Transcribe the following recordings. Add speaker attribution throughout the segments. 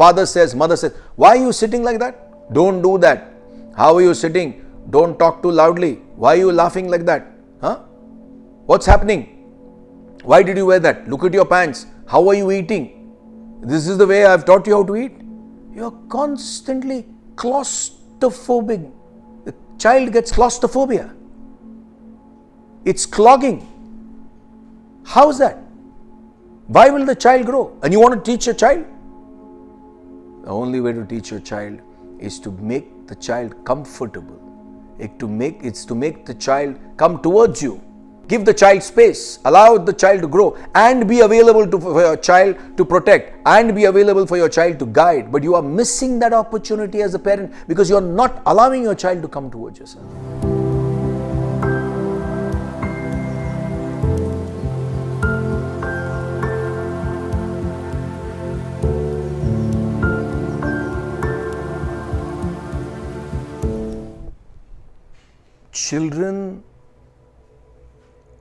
Speaker 1: Father says, mother says, why are you sitting like that? Don't do that. How are you sitting? Don't talk too loudly. Why are you laughing like that? Huh? What's happening? Why did you wear that? Look at your pants. How are you eating? This is the way I've taught you how to eat. You're constantly claustrophobic. The child gets claustrophobia. It's clogging. How's that? Why will the child grow? And you want to teach your child? The only way to teach your child is to make the child comfortable. It's to make the child come towards you. Give the child space. Allow the child to grow and be available for your child to protect and be available for your child to guide. But you are missing that opportunity as a parent because you are not allowing your child to come towards yourself. Children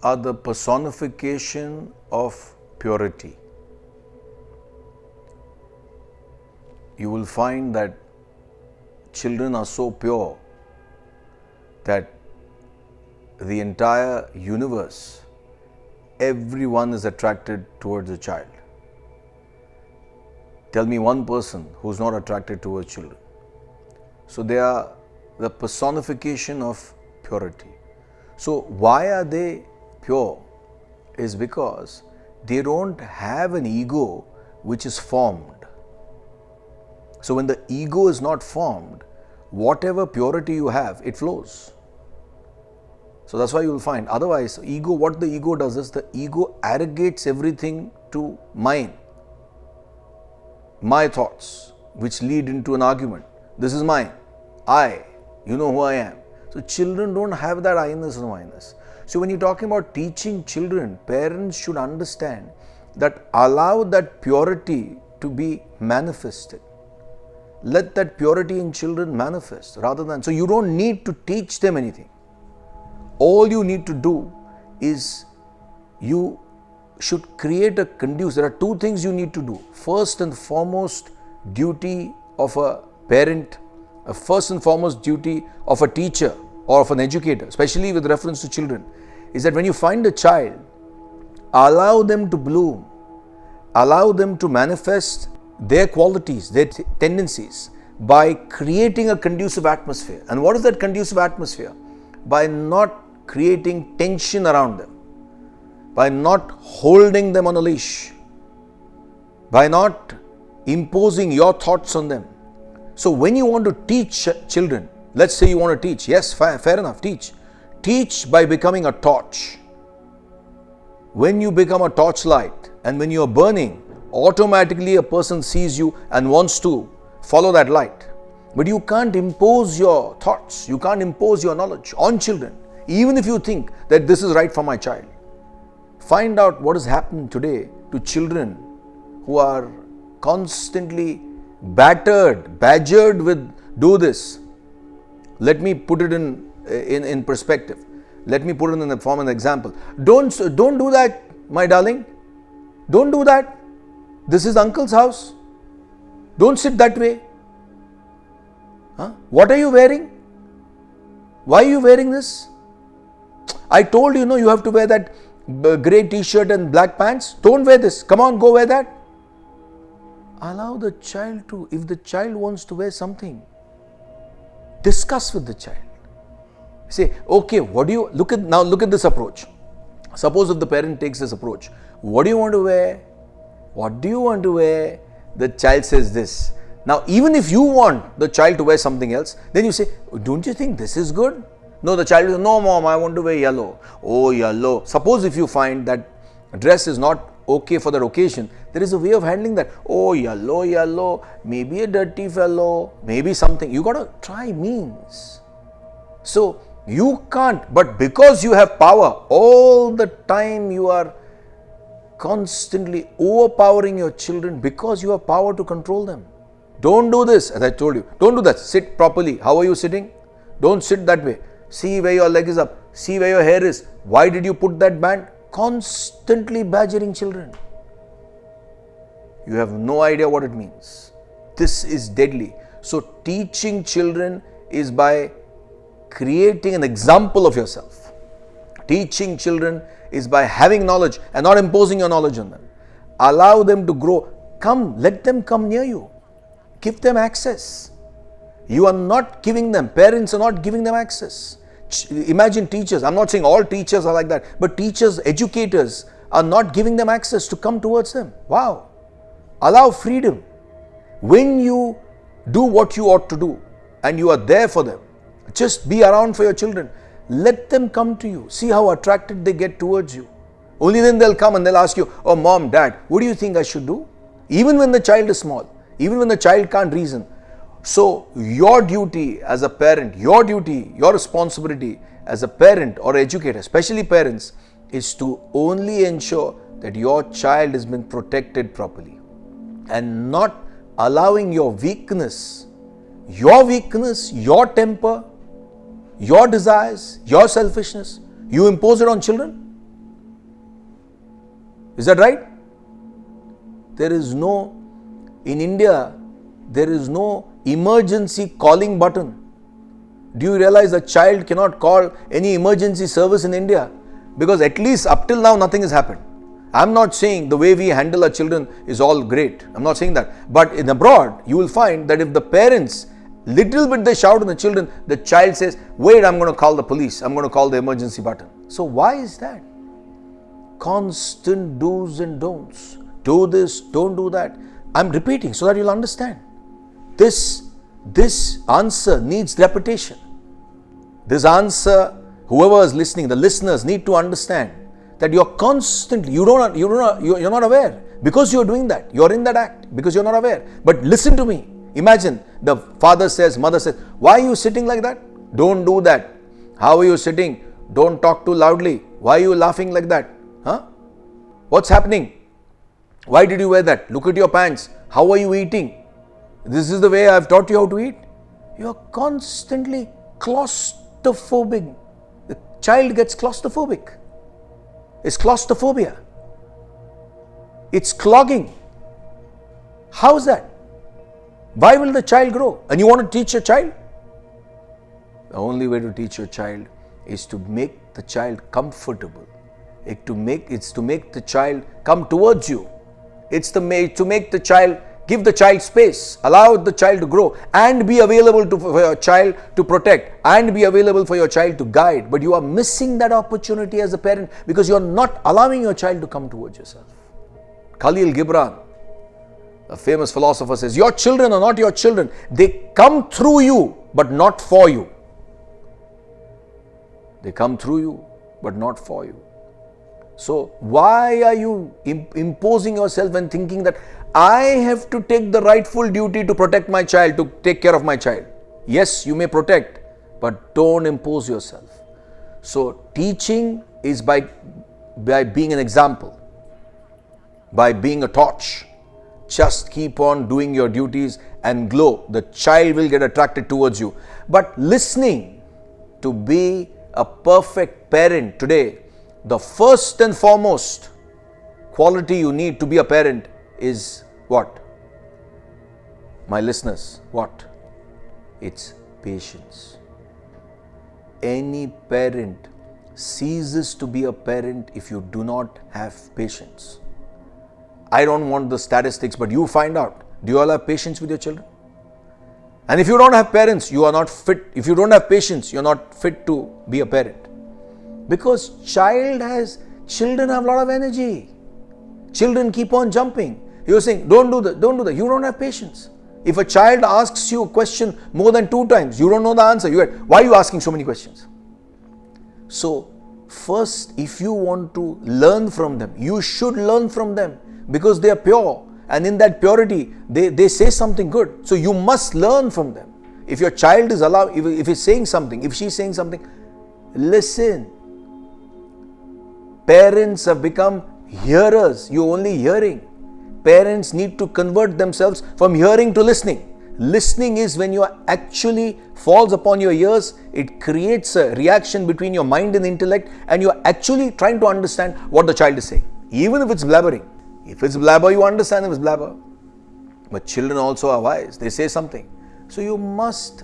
Speaker 1: are the personification of purity. You will find that children are so pure that the entire universe, everyone is attracted towards a child. Tell me one person who's not attracted towards children. So they are the personification of purity. So why are they pure? Is because they don't have an ego which is formed. So when the ego is not formed, whatever purity you have, it flows. So that's why you will find, otherwise ego, what the ego does is the ego arrogates everything to mine. My thoughts, which lead into an argument. This is mine. I, you know who I am. So children don't have that I-ness or I-ness. So when you're talking about teaching children, parents should understand that allow that purity to be manifested. Let that purity in children manifest rather than, so you don't need to teach them anything. All you need to do is you should create a conducive. There are two things you need to do. First and foremost duty of a parent, a first and foremost duty of a teacher or of an educator, especially with reference to children, is that when you find a child, allow them to bloom, allow them to manifest their qualities, their tendencies by creating a conducive atmosphere. And what is that conducive atmosphere? By not creating tension around them, by not holding them on a leash, by not imposing your thoughts on them. So when you want to teach children, let's say you want to teach, yes, fair enough, teach. Teach by becoming a torch. When you become a torchlight and when you are burning, automatically a person sees you and wants to follow that light. But you can't impose your thoughts, you can't impose your knowledge on children, even if you think that this is right for my child. Find out what has happened today to children who are constantly badgered with do this. Let me put it in perspective. Let me put it in the form of an example. Don't do that, my darling. Don't do that. This is uncle's house. Don't sit that way. Huh? What are you wearing? Why are you wearing this? I told you, you have to wear that grey t-shirt and black pants. Don't wear this. Come on, go wear that. Allow the child to, if the child wants to wear something, discuss with the child. Say, okay, what do you, look at this approach. Suppose if the parent takes this approach, what do you want to wear? What do you want to wear? The child says this. Now, even if you want the child to wear something else, then you say, don't you think this is good? No, the child will, no mom, I want to wear yellow. Oh, yellow. Suppose if you find that dress is not okay for that occasion, there is a way of handling that. Oh, yellow, maybe a dirty fellow, maybe something. You got to try means. So, you can't, but because you have power, all the time you are constantly overpowering your children because you have power to control them. Don't do this, as I told you. Don't do that. Sit properly. How are you sitting? Don't sit that way. See where your leg is up. See where your hair is. Why did you put that band? Constantly badgering children. You have no idea what it means. This is deadly. So teaching children is by creating an example of yourself. Teaching children is by having knowledge and not imposing your knowledge on them. Allow them to grow. Let them come near you. Give them access. You are not giving them, parents are not giving them access. Imagine teachers, I'm not saying all teachers are like that, but teachers, educators are not giving them access to come towards them. Wow. Allow freedom. When you do what you ought to do and you are there for them, just be around for your children. Let them come to you. See how attracted they get towards you. Only then they'll come and they'll ask you, oh mom, dad, what do you think I should do? Even when the child is small, even when the child can't reason. So your duty as a parent, your responsibility as a parent or educator, especially parents, is to only ensure that your child has been protected properly and not allowing your weakness, your temper, your desires, your selfishness, you impose it on children. Is that right? In India, there is no emergency calling button. Do you realize a child cannot call any emergency service in India? Because at least up till now nothing has happened. I'm not saying the way we handle our children is all great. I'm not saying that. But in abroad, you will find that if the parents, little bit they shout on the children, the child says, wait, I'm going to call the police. I'm going to call the emergency button. So why is that? Constant do's and don'ts. Do this, don't do that. I'm repeating so that you'll understand. This answer needs repetition. This answer, whoever is listening, the listeners need to understand that you're constantly, you're not aware because you're doing that. You're in that act because you're not aware. But listen to me. Imagine the father says, mother says, why are you sitting like that? Don't do that. How are you sitting? Don't talk too loudly. Why are you laughing like that? Huh? What's happening? Why did you wear that? Look at your pants. How are you eating? This is the way I've taught you how to eat. You're constantly claustrophobic. The child gets claustrophobic. It's claustrophobia. It's clogging. How is that? Why will the child grow? And you want to teach your child? The only way to teach your child is to make the child comfortable. It's to make the child come towards you. It's to make the child, give the child space, allow the child to grow and be available for your child to protect and be available for your child to guide. But you are missing that opportunity as a parent because you are not allowing your child to come towards yourself. Khalil Gibran, a famous philosopher, says, your children are not your children. They come through you, but not for you. They come through you, but not for you. So why are you imposing yourself and thinking that I have to take the rightful duty to protect my child, to take care of my child? Yes, you may protect, but don't impose yourself. So teaching is by being an example, by being a torch. Just keep on doing your duties and glow. The child will get attracted towards you. But listening, to be a perfect parent today, the first and foremost quality you need to be a parent is what? My listeners, what? It's patience. Any parent ceases to be a parent if you do not have patience. I don't want the statistics, but you find out. Do you all have patience with your children? And if you don't have parents, you are not fit. If you don't have patience, you're not fit to be a parent. Because children have a lot of energy. Children keep on jumping. You're saying, don't do that. You don't have patience. If a child asks you a question more than 2 times, you don't know the answer. Why are you asking so many questions? So, first, if you want to learn from them, you should learn from them because they are pure. And in that purity, they say something good. So, you must learn from them. If your child is allowed, if he's saying something, if she's saying something, listen. Parents have become hearers. You're only hearing. Parents need to convert themselves from hearing to listening. Listening is when you actually falls upon your ears. It creates a reaction between your mind and intellect, and you're actually trying to understand what the child is saying. Even if it's blabbering. If it's blabber, you understand if it's blabber. But children also are wise. They say something. So you must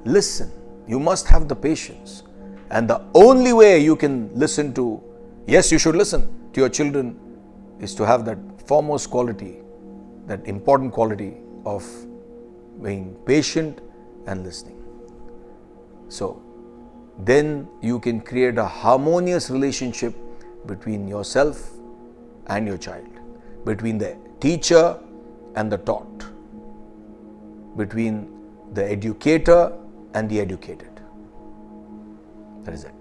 Speaker 1: listen. You must have the patience. And the only way you can listen to, yes, you should listen to your children, is to have that foremost quality, that important quality of being patient and listening. So then you can create a harmonious relationship between yourself and your child, between the teacher and the taught, between the educator and the educated. That is it.